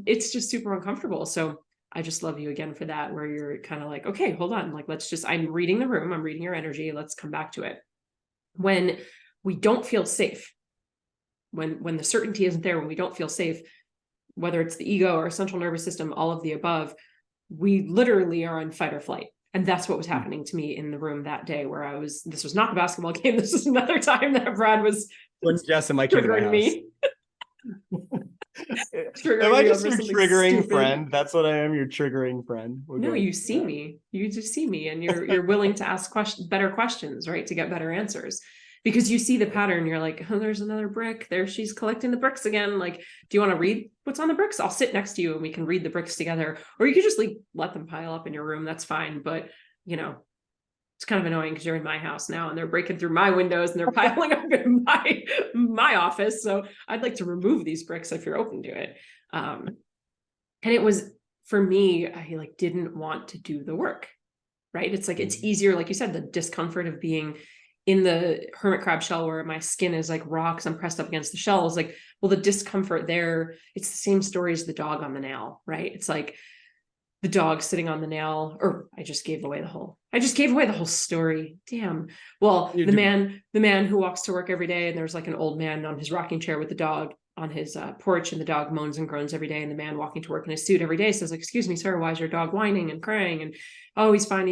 it's just super uncomfortable. So I just love you again for that, where you're kind of like, okay, hold on. Like, I'm reading the room. I'm reading your energy. Let's come back to it. When we don't feel safe, when the certainty isn't there, when we don't feel safe, whether it's the ego or central nervous system, all of the above, we literally are on fight or flight. And that's what was happening to me in the room that day, where this was not the basketball game. This is another time that Brad was when Jess and Mike came to my house. Me. Am I just your triggering stupid friend? That's what I am, your triggering friend. No, you see me. You just see me, and you're willing to ask better questions, right? To get better answers. Because you see the pattern, you're like, oh, there's another brick. There, she's collecting the bricks again. Like, do you want to read what's on the bricks? I'll sit next to you and we can read the bricks together. Or you could just like let them pile up in your room. That's fine. But, you know, it's kind of annoying because you're in my house now and they're breaking through my windows and they're piling up in my office. So I'd like to remove these bricks if you're open to it. And it was, for me, I like didn't want to do the work, right? It's like, it's easier, like you said, the discomfort of being in the hermit crab shell where my skin is like rocks, I'm pressed up against the shell, is like, well, the discomfort there, it's the same story as the dog on the nail, right? It's like the dog sitting on the nail, or I just gave away the whole story. Damn. Well, the man who walks to work every day, and there's like an old man on his rocking chair with the dog on his porch, and the dog moans and groans every day, and the man walking to work in his suit every day says, like, excuse me, sir, why is your dog whining and crying? And oh, he's fine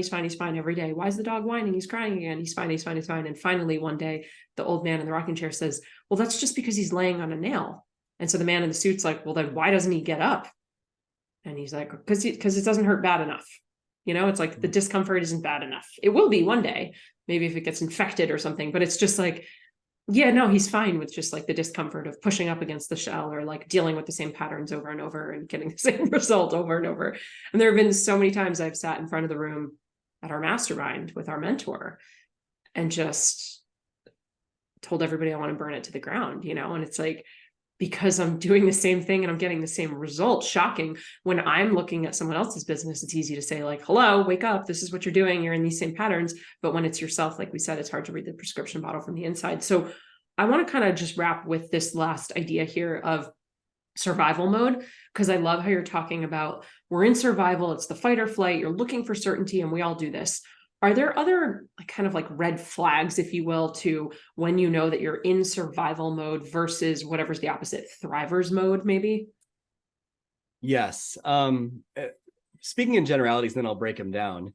every day. Why is the dog whining? He's crying again. He's fine. And finally one day the old man in the rocking chair says, well, that's just because he's laying on a nail. And so the man in the suit's like, well, then why doesn't he get up? And he's like, because it doesn't hurt bad enough. You know, it's like the discomfort isn't bad enough. It will be one day, maybe if it gets infected or something, but it's just like, yeah, no, he's fine with just like the discomfort of pushing up against the shell, or like dealing with the same patterns over and over and getting the same result over and over. And there have been so many times I've sat in front of the room at our mastermind with our mentor and just told everybody I want to burn it to the ground, you know? And it's like, because I'm doing the same thing and I'm getting the same result. Shocking. When I'm looking at someone else's business, it's easy to say like, hello, wake up. This is what you're doing. You're in these same patterns. But when it's yourself, like we said, it's hard to read the prescription bottle from the inside. So I want to kind of just wrap with this last idea here of survival mode, because I love how you're talking about we're in survival. It's the fight or flight. You're looking for certainty, and we all do this. Are there other kind of like red flags, if you will, to when you know that you're in survival mode versus whatever's the opposite, thrivers mode, maybe? Yes. Speaking in generalities, then I'll break them down.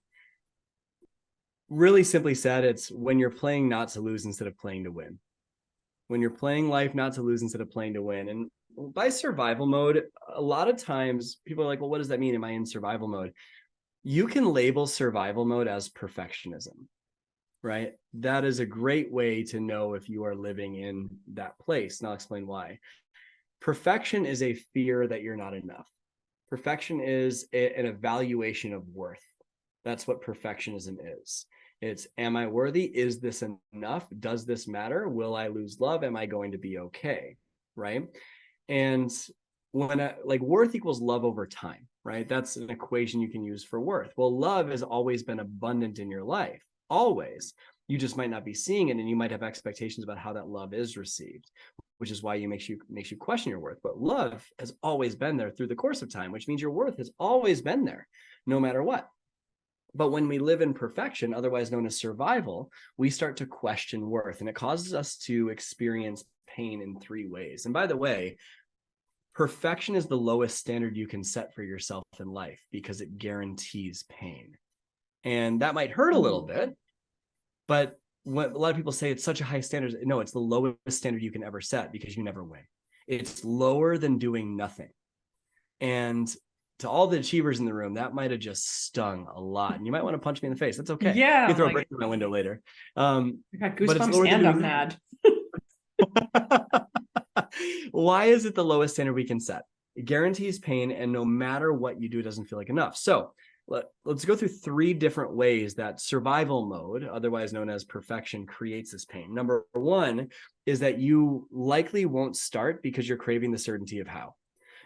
Really simply said, it's when you're playing not to lose instead of playing to win. When you're playing life not to lose instead of playing to win. And by survival mode, a lot of times people are like, well, what does that mean? Am I in survival mode? You can label survival mode as perfectionism, right? That is a great way to know if you are living in that place. And I'll explain why. Perfection is a fear that you're not enough. Perfection is an evaluation of worth. That's what perfectionism is. It's, am I worthy? Is this enough? Does this matter? Will I lose love? Am I going to be okay? Right? And when like worth equals love over time, right? That's an equation you can use for worth. Well, love has always been abundant in your life, always. You just might not be seeing it, and you might have expectations about how that love is received, which is why you makes you question your worth. But love has always been there through the course of time, which means your worth has always been there, no matter what. But when we live in perfection, otherwise known as survival, we start to question worth, and it causes us to experience pain in three ways. And by the way, perfection is the lowest standard you can set for yourself in life because it guarantees pain. And that might hurt a little bit, but what a lot of people say, it's such a high standard. No, it's the lowest standard you can ever set because you never win. It's lower than doing nothing. And to all the achievers in the room, that might have just stung a lot. And you might want to punch me in the face. That's okay. Yeah. You can throw a brick through my window later. I got goosebumps and I'm mad. Why is it the lowest standard we can set? It guarantees pain, and no matter what you do, it doesn't feel like enough. So let's go through three different ways that survival mode, otherwise known as perfection, creates this pain. Number one is that you likely won't start because you're craving the certainty of how.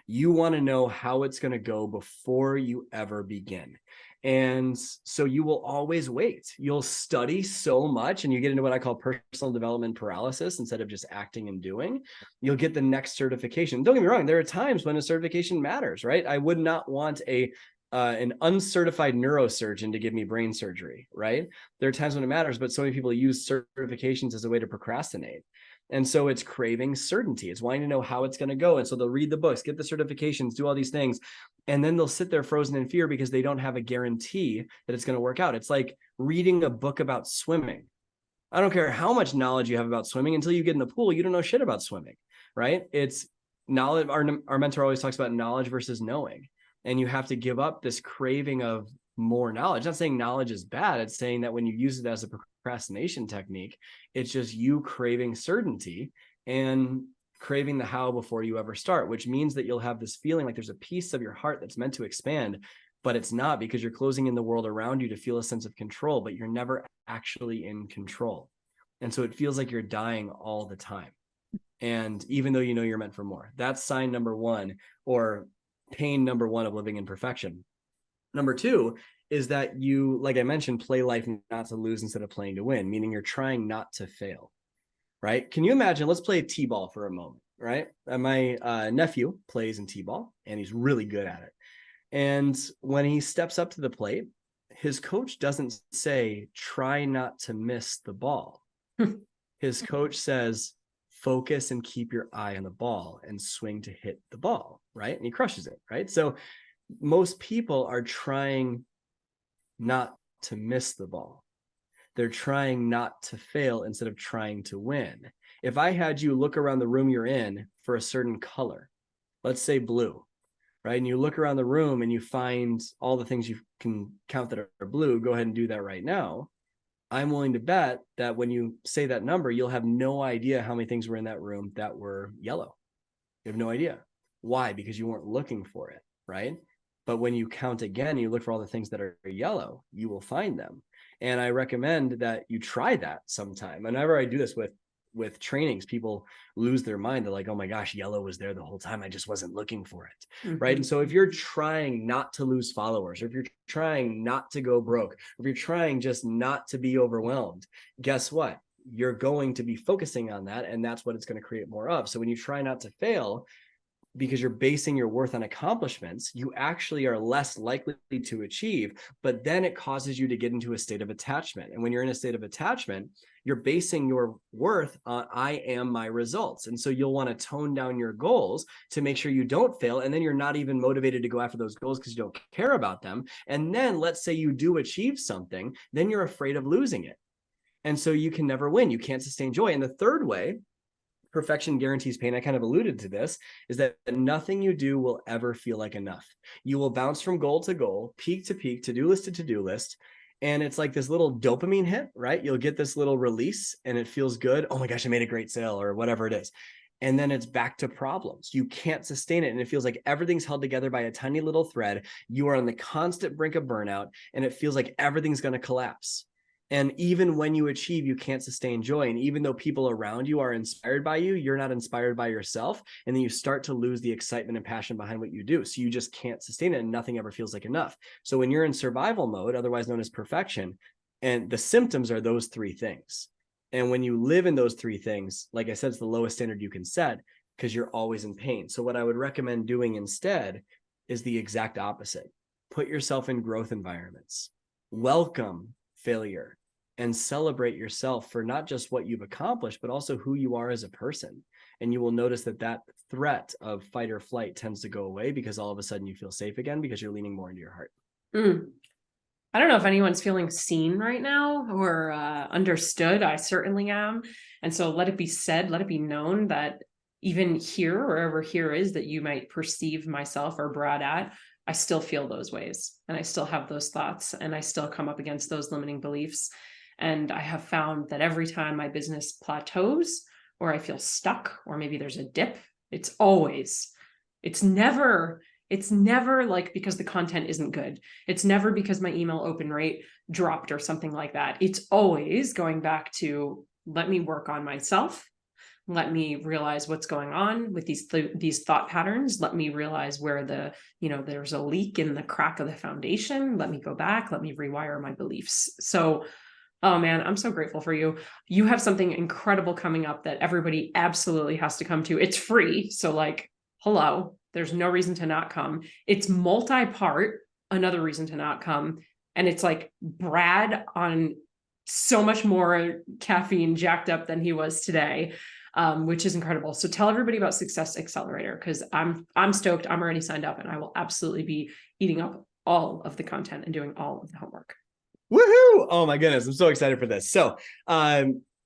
You want to know how it's going to go before you ever begin. And so you will always wait. You'll study so much and you get into what I call personal development paralysis instead of just acting and doing. You'll get the next certification. Don't get me wrong. There are times when a certification matters, right? I would not want an uncertified neurosurgeon to give me brain surgery, right? There are times when it matters, but so many people use certifications as a way to procrastinate. And so it's craving certainty. It's wanting to know how it's going to go. And so they'll read the books, get the certifications, do all these things. And then they'll sit there frozen in fear because they don't have a guarantee that it's going to work out. It's like reading a book about swimming. I don't care how much knowledge you have about swimming, until you get in the pool, you don't know shit about swimming, right? It's knowledge. Our mentor always talks about knowledge versus knowing. And you have to give up this craving of more knowledge. Not saying knowledge is bad. It's saying that when you use it as a procrastination technique, it's just you craving certainty and craving the how before you ever start, which means that you'll have this feeling like there's a piece of your heart that's meant to expand, but it's not, because you're closing in the world around you to feel a sense of control, but you're never actually in control. And so it feels like you're dying all the time. And even though you know you're meant for more, that's sign number one, or pain number one of living in perfection. Number two is that you, like I mentioned, play life not to lose instead of playing to win, meaning you're trying not to fail, right? Can you imagine, let's play t-ball for a moment, right? My nephew plays in t-ball and he's really good at it. And when he steps up to the plate, his coach doesn't say, try not to miss the ball. His coach says, focus and keep your eye on the ball and swing to hit the ball, right? And he crushes it, right? So most people are trying not to miss the ball. They're trying not to fail instead of trying to win. If I had you look around the room you're in for a certain color, let's say blue, right? And you look around the room and you find all the things you can count that are blue, go ahead and do that right now. I'm willing to bet that when you say that number, you'll have no idea how many things were in that room that were yellow. You have no idea. Why? Because you weren't looking for it, right? But when you count again, you look for all the things that are yellow, you will find them. And I recommend that you try that sometime. Whenever I do this with with trainings, people lose their mind. They're like, oh my gosh, yellow was there the whole time. I just wasn't looking for it. Right. And so if you're trying not to lose followers, or if you're trying not to go broke, or if you're trying just not to be overwhelmed, guess what? You're going to be focusing on that. And that's what it's going to create more of. So when you try not to fail, because you're basing your worth on accomplishments, you actually are less likely to achieve, but then it causes you to get into a state of attachment. And when you're in a state of attachment, you're basing your worth on I am my results. And so you'll want to tone down your goals to make sure you don't fail. And then you're not even motivated to go after those goals because you don't care about them. And then let's say you do achieve something, then you're afraid of losing it. And so you can never win. You can't sustain joy. And the third way, perfection guarantees pain, I kind of alluded to this, is that nothing you do will ever feel like enough. You will bounce from goal to goal, peak to peak, to-do list to to-do list. And it's like this little dopamine hit, right? You'll get this little release and it feels good. Oh my gosh, I made a great sale or whatever it is. And then it's back to problems. You can't sustain it. And it feels like everything's held together by a tiny little thread. You are on the constant brink of burnout and it feels like everything's going to collapse. And even when you achieve, you can't sustain joy. And even though people around you are inspired by you, you're not inspired by yourself. And then you start to lose the excitement and passion behind what you do. So you just can't sustain it and nothing ever feels like enough. So when you're in survival mode, otherwise known as perfection, and the symptoms are those three things. And when you live in those three things, like I said, it's the lowest standard you can set because you're always in pain. So what I would recommend doing instead is the exact opposite. Put yourself in growth environments. Welcome failure and celebrate yourself for not just what you've accomplished, but also who you are as a person. And you will notice that that threat of fight or flight tends to go away because all of a sudden you feel safe again because you're leaning more into your heart. I don't know if anyone's feeling seen right now or understood. I certainly am. And so let it be said, let it be known that even here, wherever here is that you might perceive myself or Brad at, I still feel those ways and I still have those thoughts and I still come up against those limiting beliefs. And I have found that every time my business plateaus or I feel stuck or maybe there's a dip, it's never like because the content isn't good. It's never because my email open rate dropped or something like that. It's always going back to let me work on myself. Let me realize what's going on with these thought patterns. Let me realize where there's a leak in the crack of the foundation. Let me go back. Let me rewire my beliefs. So, oh man, I'm so grateful for you. You have something incredible coming up that everybody absolutely has to come to. It's free. So like, hello, there's no reason to not come. It's multi-part, another reason to not come. And it's like Brad on so much more caffeine jacked up than he was today. Which is incredible. So tell everybody about Success Accelerator because I'm stoked. I'm already signed up and I will absolutely be eating up all of the content and doing all of the homework. Woohoo! Oh my goodness, I'm so excited for this. So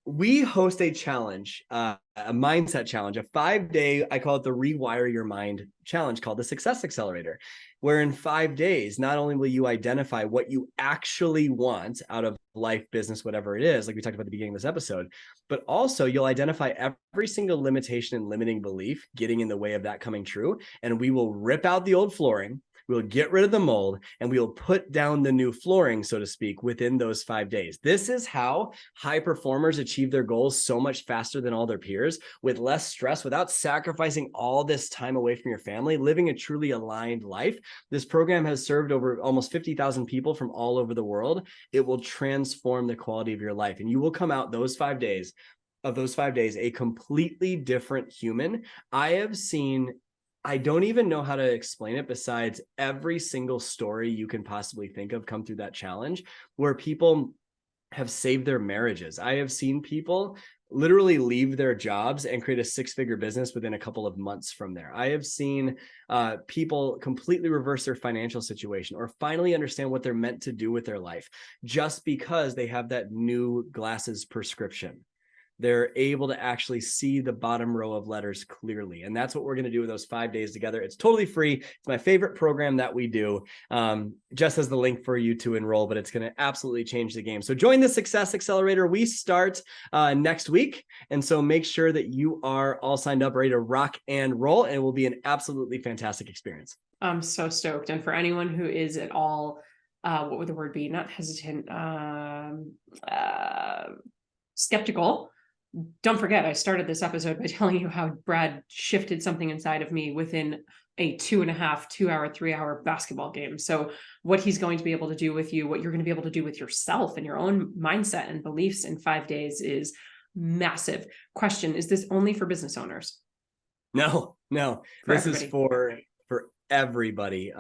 we host a challenge, a mindset challenge, a 5-day, I call it the Rewire Your Mind challenge called the Success Accelerator, where in 5 days, not only will you identify what you actually want out of life, business, whatever it is, like we talked about at the beginning of this episode, but also you'll identify every single limitation and limiting belief getting in the way of that coming true. And we will rip out the old flooring. We'll get rid of the mold and we'll put down the new flooring, so to speak, within those 5 days. This is how high performers achieve their goals so much faster than all their peers with less stress, without sacrificing all this time away from your family, living a truly aligned life. This program has served over almost 50,000 people from all over the world. It will transform the quality of your life. And you will come out those 5 days, a completely different human. I don't even know how to explain it besides every single story you can possibly think of come through that challenge where people have saved their marriages. I have seen people literally leave their jobs and create a 6-figure business within a couple of months from there. I have seen people completely reverse their financial situation or finally understand what they're meant to do with their life just because they have that new glasses prescription. They're able to actually see the bottom row of letters clearly. And that's what we're going to do with those 5 days together. It's totally free. It's my favorite program that we do. Jess has the link for you to enroll, but it's going to absolutely change the game. So join the Success Accelerator. We start next week. And so make sure that you are all signed up, ready to rock and roll. And it will be an absolutely fantastic experience. I'm so stoked. And for anyone who is at all, what would the word be? Not hesitant, skeptical don't forget, I started this episode by telling you how Brad shifted something inside of me within a 2.5-2 hour, 3 hour basketball game. So what he's going to be able to do with you, what you're going to be able to do with yourself and your own mindset and beliefs in 5 days is massive. Question, is this only for business owners? No, For this everybody. is for everybody.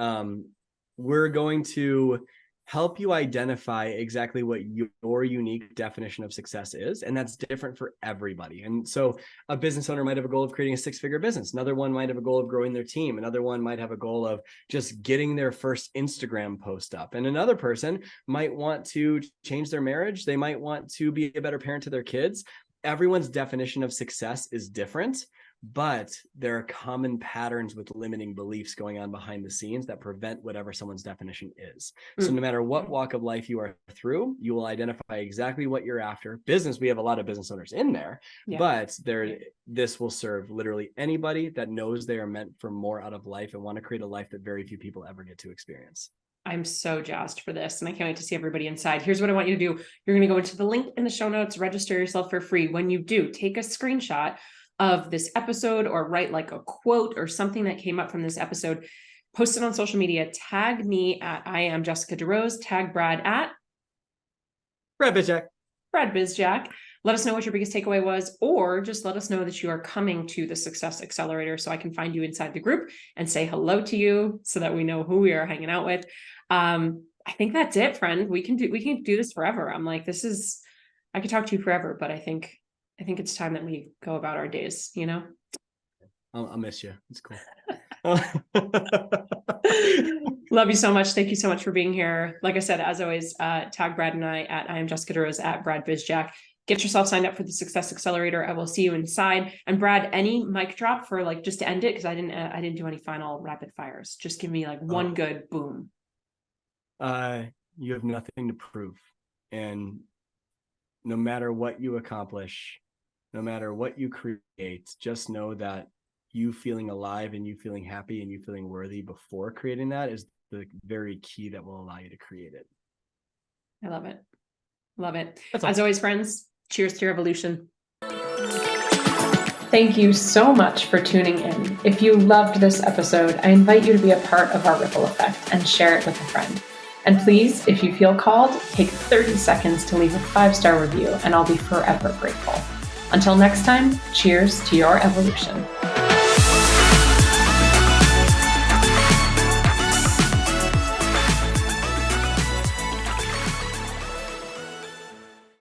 We're going to help you identify exactly what your unique definition of success is. And that's different for everybody. And so a business owner might have a goal of creating a 6-figure business. Another one might have a goal of growing their team. Another one might have a goal of just getting their first Instagram post up. And another person might want to change their marriage. They might want to be a better parent to their kids. Everyone's definition of success is different, but there are common patterns with limiting beliefs going on behind the scenes that prevent whatever someone's definition is. So no matter what walk of life you are through, you will identify exactly what you're after. Business, we have a lot of business owners in there, but this will serve literally anybody that knows they are meant for more out of life and want to create a life that very few people ever get to experience. I'm so jazzed for this, and I can't wait to see everybody inside. Here's what I want you to do. You're going to go into the link in the show notes, register yourself for free. When you do, take a screenshot of this episode or write like a quote or something that came up from this episode, post it on social media, tag me at I am Jessica DeRose, tag Brad at Brad Bizjack. Brad Bizjack. Let us know what your biggest takeaway was, or just let us know that you are coming to the Success Accelerator so I can find you inside the group and say hello to you so that we know who we are hanging out with. I think that's it, friend. We can do this forever. I'm like, I could talk to you forever, but I think it's time that we go about our days, you know? I'll miss you. It's cool. Love you so much. Thank you so much for being here. Like I said, as always, tag Brad and I at I am Jessica DeRose at Brad Bizjack. Get yourself signed up for the Success Accelerator. I will see you inside. And Brad, any mic drop for like just to end it, because I didn't do any final rapid fires. Just give me like one good boom. You have nothing to prove, and no matter what you accomplish, no matter what you create, just know that you feeling alive and you feeling happy and you feeling worthy before creating that is the very key that will allow you to create it. I love it. Love it. That's all. As always, friends, cheers to your evolution. Thank you so much for tuning in. If you loved this episode, I invite you to be a part of our ripple effect and share it with a friend. And please, if you feel called, take 30 seconds to leave a 5-star review, and I'll be forever grateful. Until next time, cheers to your evolution.